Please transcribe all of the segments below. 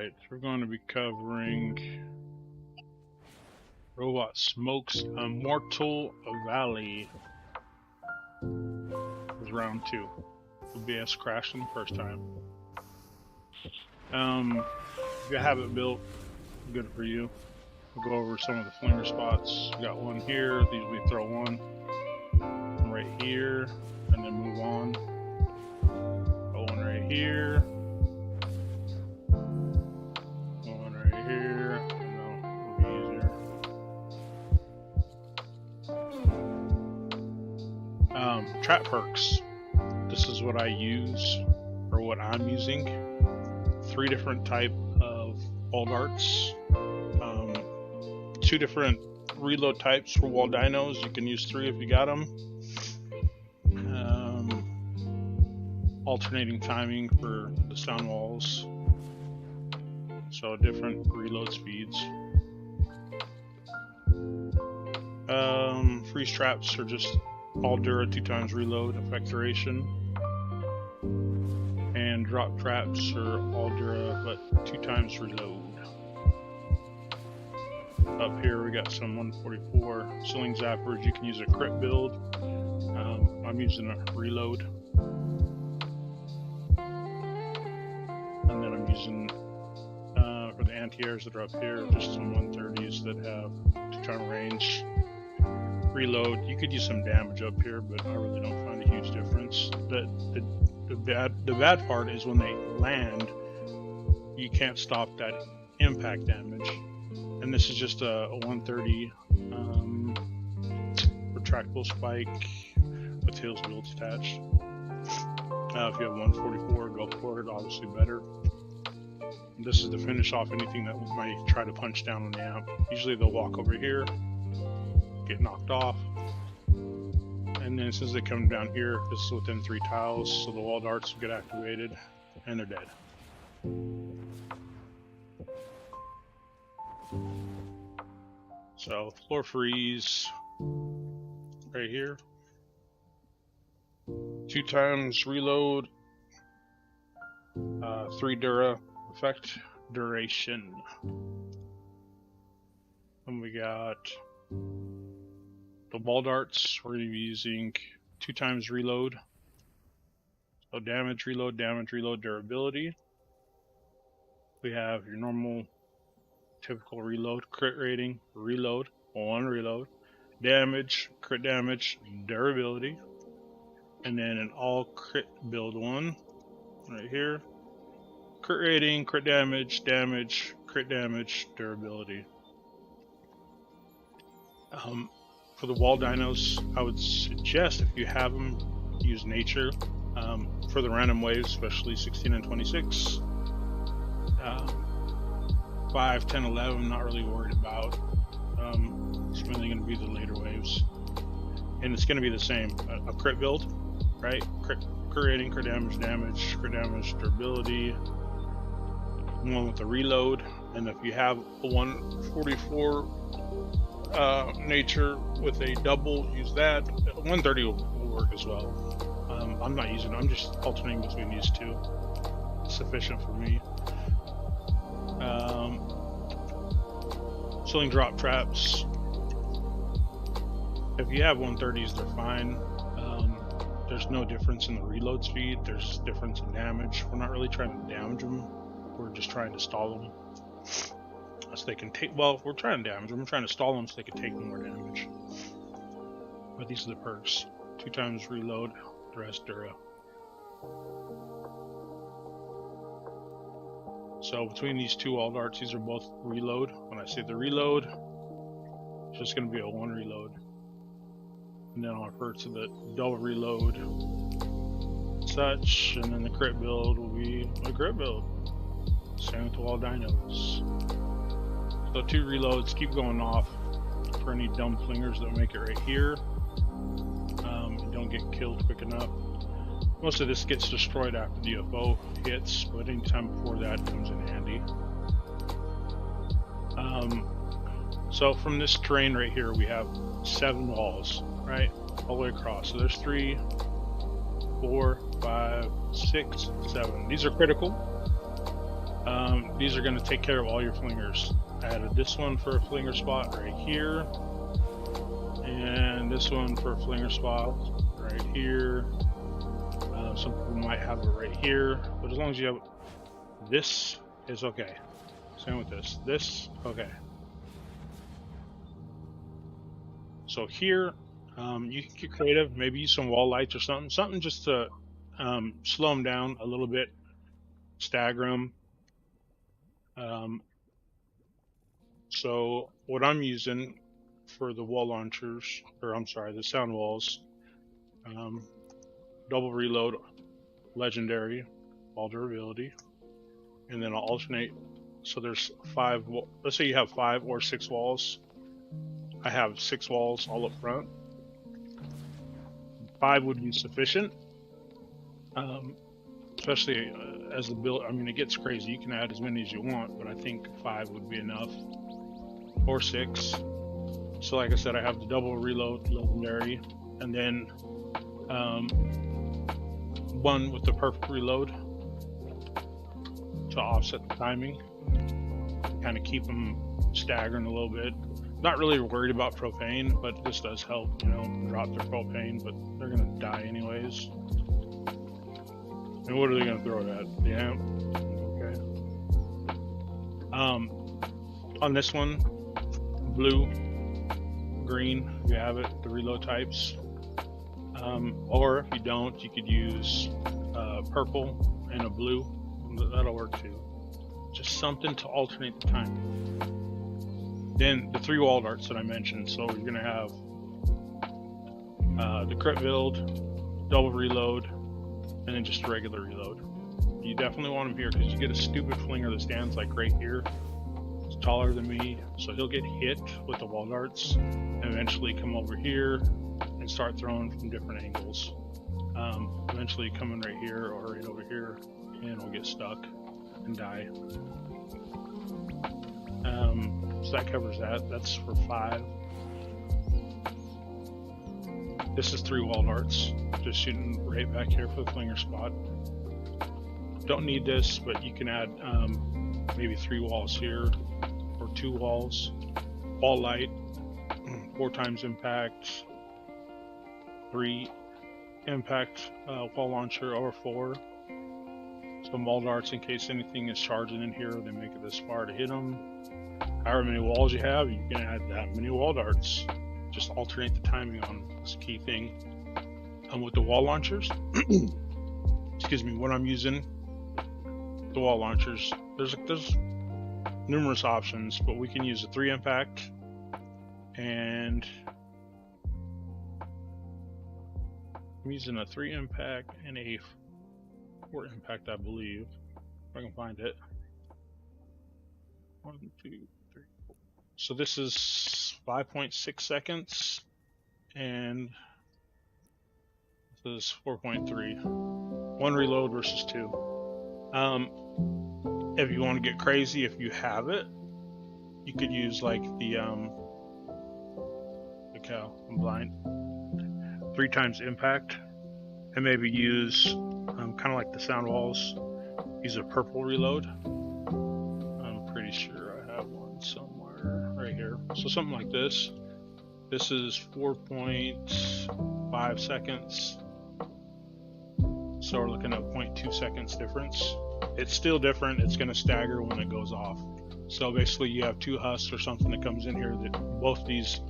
Alright, we're going to be covering RobotSmokes Immortal Valley. It was round 2. OBS crashed on the first time. If you have it built, good for you. We'll go over some of the flinger spots. We got one here, these we throw one right here, and then move on. Go one right here. Here, and it'll be easier. Trap perks. This is what I use, or what I'm using. 3 different type of wall darts. 2 different reload types for wall dinos. You can use 3 if you got them. Alternating timing for the sound walls. So different reload speeds. Freeze traps are just all Dura 2 times reload, effect duration. And drop traps are all Dura but 2 times reload. Up here we got some 144 ceiling zappers. You can use a crit build. I'm using a reload. And then I'm using for the anti-airs that are up here, just some 130s that have 2-time range. Reload. You could use some damage up here, but I really don't find a huge difference. The bad part is when they land, you can't stop that impact damage. And this is just a 130 retractable spike with tails wheels attached. If you have 144, go for it. Obviously better. This is to finish off anything that might try to punch down on the amp. Usually they'll walk over here, get knocked off, and then since they come down here, this is within 3 tiles, so the wall darts will get activated, and they're dead. So floor freeze, right here. 2 times reload, 3 Dura. Effect duration. And we got the ball darts. We're going to be using 2 times reload. So damage, reload, durability. We have your normal, typical reload, crit rating, reload, 1 reload, damage, crit damage, durability, and then an all crit build one right here. Crit rating, crit damage, crit damage, durability. For the wall dinos, I would suggest if you have them, use nature. For the random waves, especially 16 and 26. 5, 10, 11, I'm not really worried about. It's mainly going to be the later waves. And it's going to be the same. A crit build, right? Crit rating, crit damage, durability. One with the reload, and if you have a 144 nature with a double, use that. 130 will work as well. I'm not using it, I'm just alternating between these 2. It's sufficient for me. Ceiling drop traps. If you have 130s, they're fine. There's no difference in the reload speed, there's difference in damage. We're not really trying to damage them. We're just trying to stall them so they can take. Well, we're trying to damage them. We're trying to stall them so they can take more damage. But these are the perks: 2 times reload, the rest Dura. So between these 2 all darts, these are both reload. When I say the reload, it's just going to be a 1 reload, and then I'll refer to the double reload, such, and then the crit build will be a crit build. Same with the wall dinos. So 2 reloads, keep going off for any dumb flingers that make it right here. Don't get killed quick enough. Most of this gets destroyed after the UFO hits, but any time before that comes in handy. So from this terrain right here, we have 7 walls, right? All the way across. So there's 3, 4, 5, 6, 7. These are critical. These are going to take care of all your flingers. I added this one for a flinger spot right here, and this one for a flinger spot right here. Some people might have it right here, but as long as you have this, is okay. Same with this. This, okay. So here, you can get creative. Maybe use some wall lights or something just to slow them down a little bit, stagger them. So what I'm using for the wall launchers, or I'm sorry, the sound walls, double reload, legendary, all durability, and then I'll alternate. So there's 5, let's say you have 5 or 6 walls. I have 6 walls all up front. 5 would be sufficient, especially as the build. I mean, it gets crazy. You can add as many as you want, but I think 5 would be enough, or 6. So like I said, I have the double reload legendary, and then one with the perfect reload to offset the timing, kind of keep them staggering a little bit. Not really worried about propane, but this does help, you know, drop their propane, but they're gonna die anyways. And what are they gonna throw it at? The amp? Okay. On this one, blue, green, if you have it, the reload types. Or if you don't, you could use purple and a blue. That'll work too. Just something to alternate the time. Then the 3 wall darts that I mentioned. So you're gonna have the crit build, double reload, and then just a regular reload. You definitely want him here because you get a stupid flinger that stands like right here. It's taller than me, so he'll get hit with the wall darts and eventually come over here and start throwing from different angles. Eventually coming right here or right over here, and we'll get stuck and die. So that covers that. That's for 5. This is 3 wall darts, just shooting right back here for the flinger spot. Don't need this, but you can add maybe 3 walls here, or 2 walls. Wall light, 4 times impact, 3 impact wall launcher, or 4. Some wall darts in case anything is charging in here, they make it this far to hit them. However many walls you have, you can add that many wall darts. Just alternate the timing on this key thing. With the wall launchers, excuse me, when I'm using the wall launchers, there's numerous options, but we can use a 3 impact, and I'm using a 3 impact and a 4 impact, I believe, if I can find it. 1, 2, 3, 4. So this is 5.6 seconds, and this is 4.3. 1 reload versus 2. If you want to get crazy, if you have it, you could use like the cow, I'm blind, 3 times impact, and maybe use kind of like the sound walls, use a purple reload. I'm pretty sure I have one somewhere right here. So something like this. This is 4.5 seconds. So we're looking at 0.2 seconds difference. It's still different. It's going to stagger when it goes off. So basically you have 2 husks or something that comes in here that both these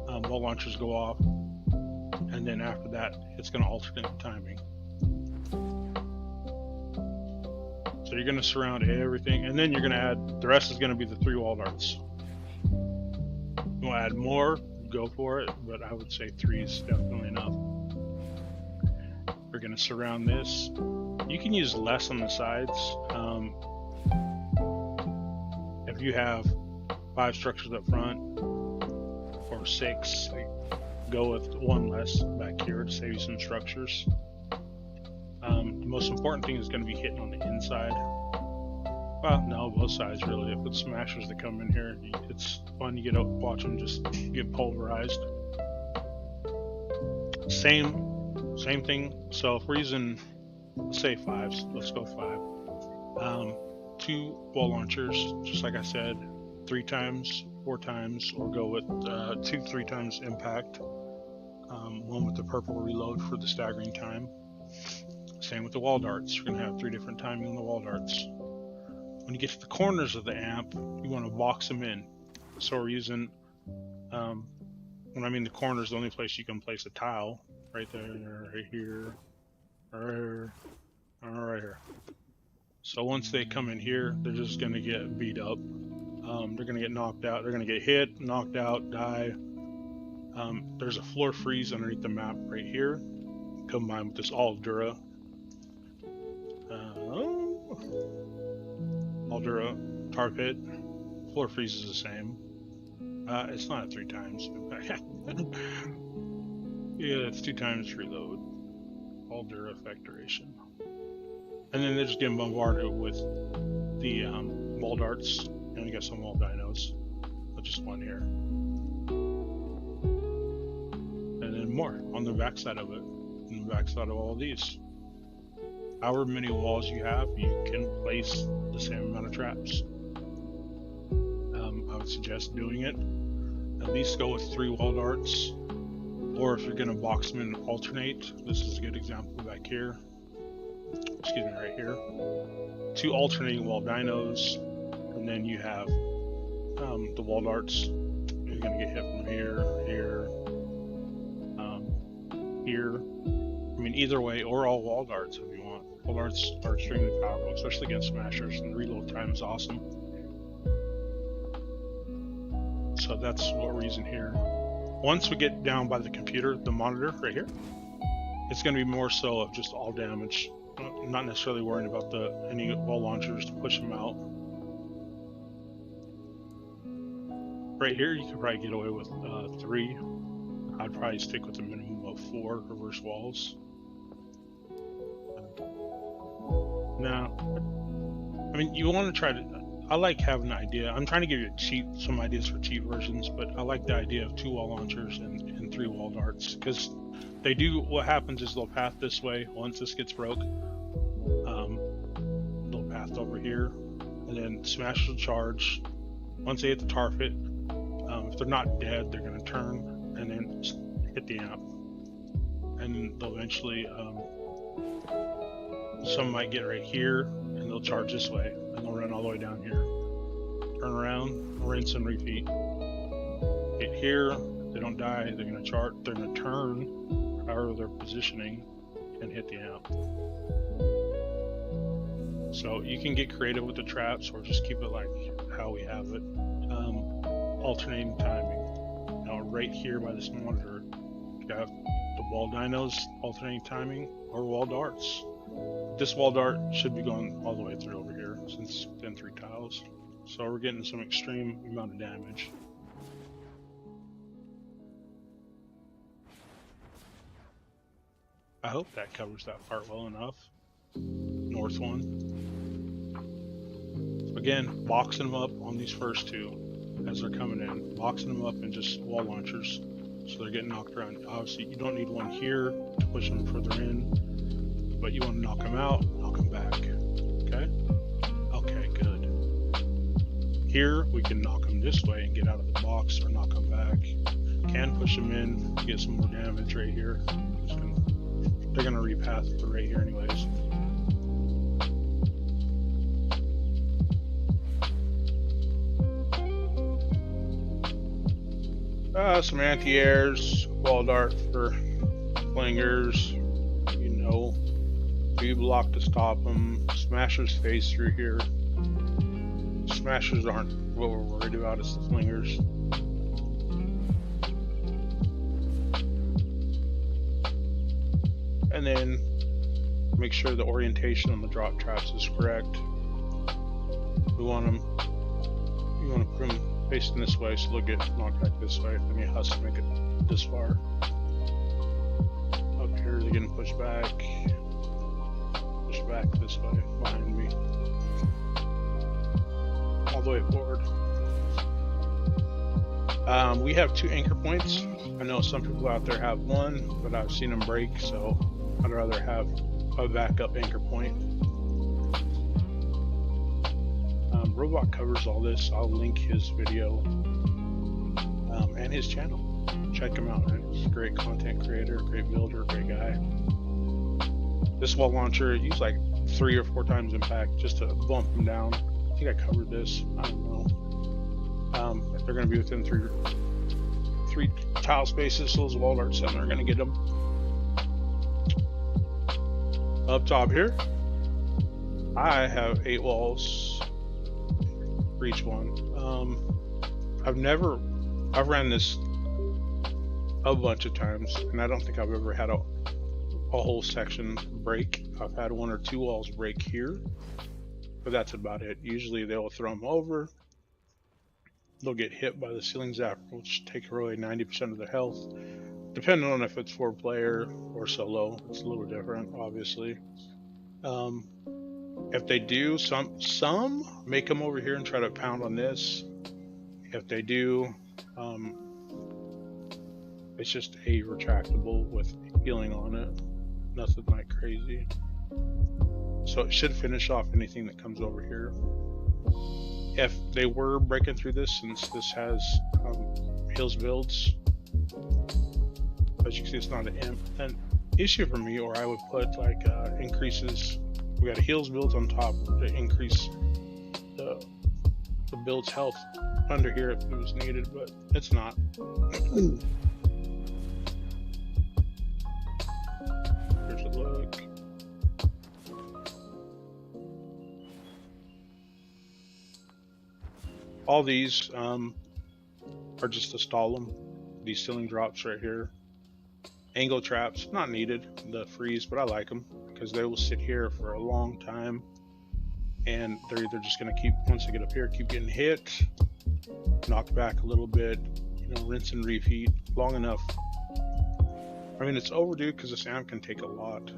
wall launchers go off. And then after that, it's going to alternate the timing. So you're going to surround everything, and then you're going to add, the rest is going to be the 3 wall darts. You want to add more, go for it, but I would say 3 is definitely enough. We're going to surround this. You can use less on the sides. If you have 5 structures up front, or 6, go with 1 less back here to save you some structures. The most important thing is going to be hitting on the inside. Well, no, both sides really. If it's smashers that come in here, it's fun. You get to watch them just get pulverized. Same thing. So if we're using, let's say 5s, let's go 5. 2 wall launchers, just like I said, 3 times, 4 times, or go with 2 3 times impact. One with the purple reload for the staggering time. Same with the wall darts. You're going to have 3 different timing on the wall darts. When you get to the corners of the amp, you want to box them in. So we're using, when I mean the corners, the only place you can place a tile, right there, right here, right here. So once they come in here, they're just going to get beat up. They're going to get knocked out. They're going to get hit, knocked out, die. There's a floor freeze underneath the map right here, combined with this Aldura. Aldura tar pit. Floor freeze is the same. It's not 3 times. Yeah, it's 2 times reload. Aldura effect duration. And then they're just getting bombarded with the wall darts. And we got some wall dinos. But just 1 here. And then more on the backside of it. On the backside of all of these. However many walls you have, you can place the same amount of traps. I would suggest doing it. At least go with 3 wall darts. Or if you're going to box them in and alternate, this is a good example back here. Excuse me, right here. 2 alternating wall dinos, and then you have the wall darts. You're going to get hit from here, here, here. I mean, either way, or all wall darts if you want. Wall darts are extremely powerful, especially against smashers, and the reload time is awesome. So that's what we're using here. Once we get down by the computer, the monitor right here, it's going to be more so of just all damage. Not necessarily worrying about any wall launchers to push them out. Right here, you could probably get away with 3. I'd probably stick with a minimum of 4 reverse walls. Now, I mean, you want to try to. I like having an idea. I'm trying to give you some ideas for cheap versions, but I like the idea of 2 wall launchers and 3 wall darts, because they do. What happens is they'll path this way once this gets broke. They'll path over here, and then smashers will charge. Once they hit the tar pit, if they're not dead, they're going to turn and then hit the amp, and they'll eventually. Some might get right here, and they'll charge this way, and they'll run all the way down here. Turn around, rinse and repeat. Hit here, if they don't die, they're going to charge. They're going to turn, however they're positioning, and hit the amp. So you can get creative with the traps, or just keep it like how we have it. Alternating timing. Now, right here by this monitor, you have the wall dinos, alternating timing, or wall darts. This wall dart should be going all the way through over here, since it's within 3 tiles. So we're getting some extreme amount of damage. I hope that covers that part well enough. North one. So again, boxing them up on these first 2 as they're coming in. Boxing them up in just wall launchers, so they're getting knocked around. Obviously, you don't need one here to push them further in. But you want to knock them out, knock them back. Okay? Okay, good. Here, we can knock them this way and get out of the box, or knock them back. Can push them in, get some more damage right here. They're going to repath through right here anyways. Some anti-airs, wall dart for flingers, you know. B-block to stop them. Smashers phase through here. Smashers aren't what we're worried about, it's the flingers. And then make sure the orientation on the drop traps is correct. We want them. You want to put them facing this way, so they'll get knocked back this way. Then you have to make it this far. Up here, they're getting pushed back. Back this way behind me, all the way forward. We have 2 anchor points. I know some people out there have 1, but I've seen them break, so I'd rather have a backup anchor point. Robot covers all this. I'll link his video and his channel. Check him out, man. He's a great content creator, great builder, great guy. This wall launcher, used like 3 or 4 times impact just to bump him down. I think I covered this. I don't know. If they're going to be within three tile spaces, so those wall darts are going to get them. Up top here, I have 8 walls for each one. I've ran this a bunch of times, and I don't think I've ever had a whole section break. I've had 1 or 2 walls break here, but that's about it. Usually they'll throw them over. They'll get hit by the ceiling zapper, which take away 90% of their health. Depending on if it's 4-player or solo, it's a little different, obviously. If they do, some make them over here and try to pound on this. If they do, it's just a retractable with healing on it. Nothing like crazy. So it should finish off anything that comes over here. If they were breaking through this, since this has heals builds, as you can see, it's not an issue for me, or I would put like increases. We got a heals builds on top to increase the build's health under here if it was needed, but it's not. Here's a look. All these are just to stall them. These ceiling drops right here. Angle traps, not needed, the freeze, but I like them because they will sit here for a long time, and they're either just going to keep, once they get up here, keep getting hit, knocked back a little bit, you know, rinse and repeat long enough. I mean, it's overdue because this amp can take a lot.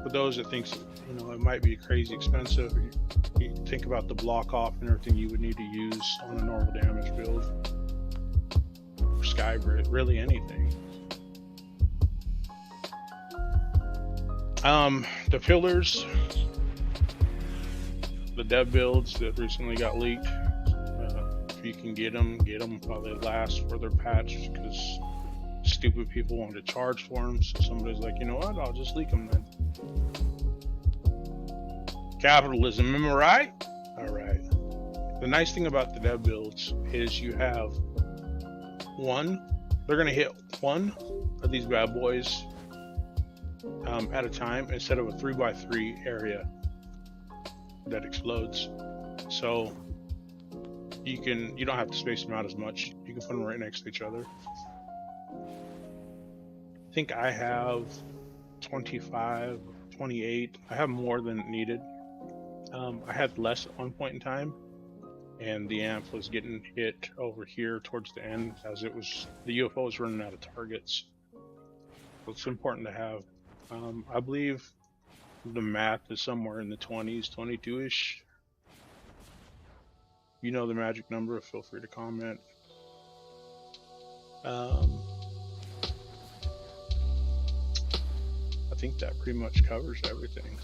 For those that think, you know, it might be crazy expensive, you think about the block off and everything you would need to use on a normal damage build. Skybrid, really anything. The pillars, the dev builds that recently got leaked, if you can get them while they last for their patch, because stupid people want to charge for them, so somebody's like, you know what, I'll just leak them then. Capitalism, am I right? Alright. The nice thing about the dev builds is you have they're going to hit 1 of these bad boys at a time instead of a 3x3 area that explodes. So you don't have to space them out as much. You can put them right next to each other. I think I have 25, 28. I have more than needed. I had less at one point in time, and the amp was getting hit over here towards the end as the UFO was running out of targets. So it's important to have. I believe the math is somewhere in the 20s, 22-ish. You know the magic number, feel free to comment. I think that pretty much covers everything.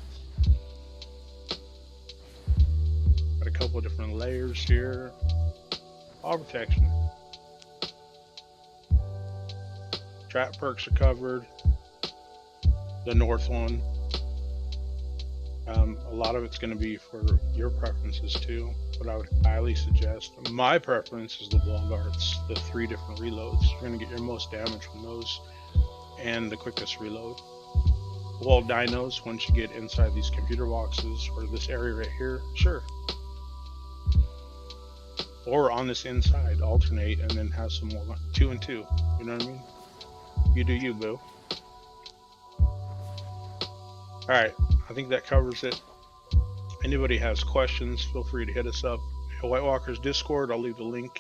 Got a couple of different layers here. All protection. Trap perks are covered. The north one. A lot of it's going to be for your preferences too, but I would highly suggest, my preference is the wall darts, the 3 different reloads. You're going to get your most damage from those and the quickest reload. Wall dinos, once you get inside these computer boxes or this area right here, sure. Or on this inside, alternate and then have some more 2 and 2. You know what I mean? You do you, boo. Alright, I think that covers it. Anybody has questions, feel free to hit us up. White Walker's Discord, I'll leave the link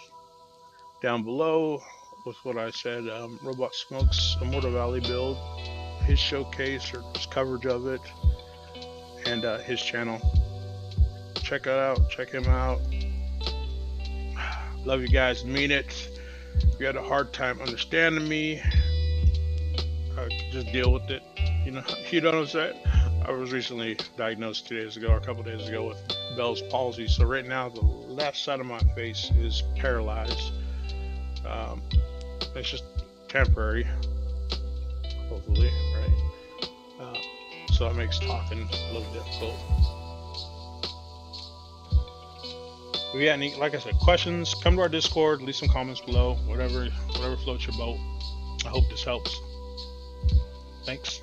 down below with what I said. RobotSmokes Immortal Valley build, his showcase or his coverage of it, and his channel. Check it out, check him out. Love you guys, mean it. If you had a hard time understanding me, just deal with it. You know what I'm saying? I was recently diagnosed 2 days ago, or a couple days ago, with Bell's palsy. So right now, the left side of my face is paralyzed. It's just temporary, hopefully, right? So that makes talking a little difficult. If you got any, like I said, questions, come to our Discord, leave some comments below, whatever floats your boat. I hope this helps. Thanks.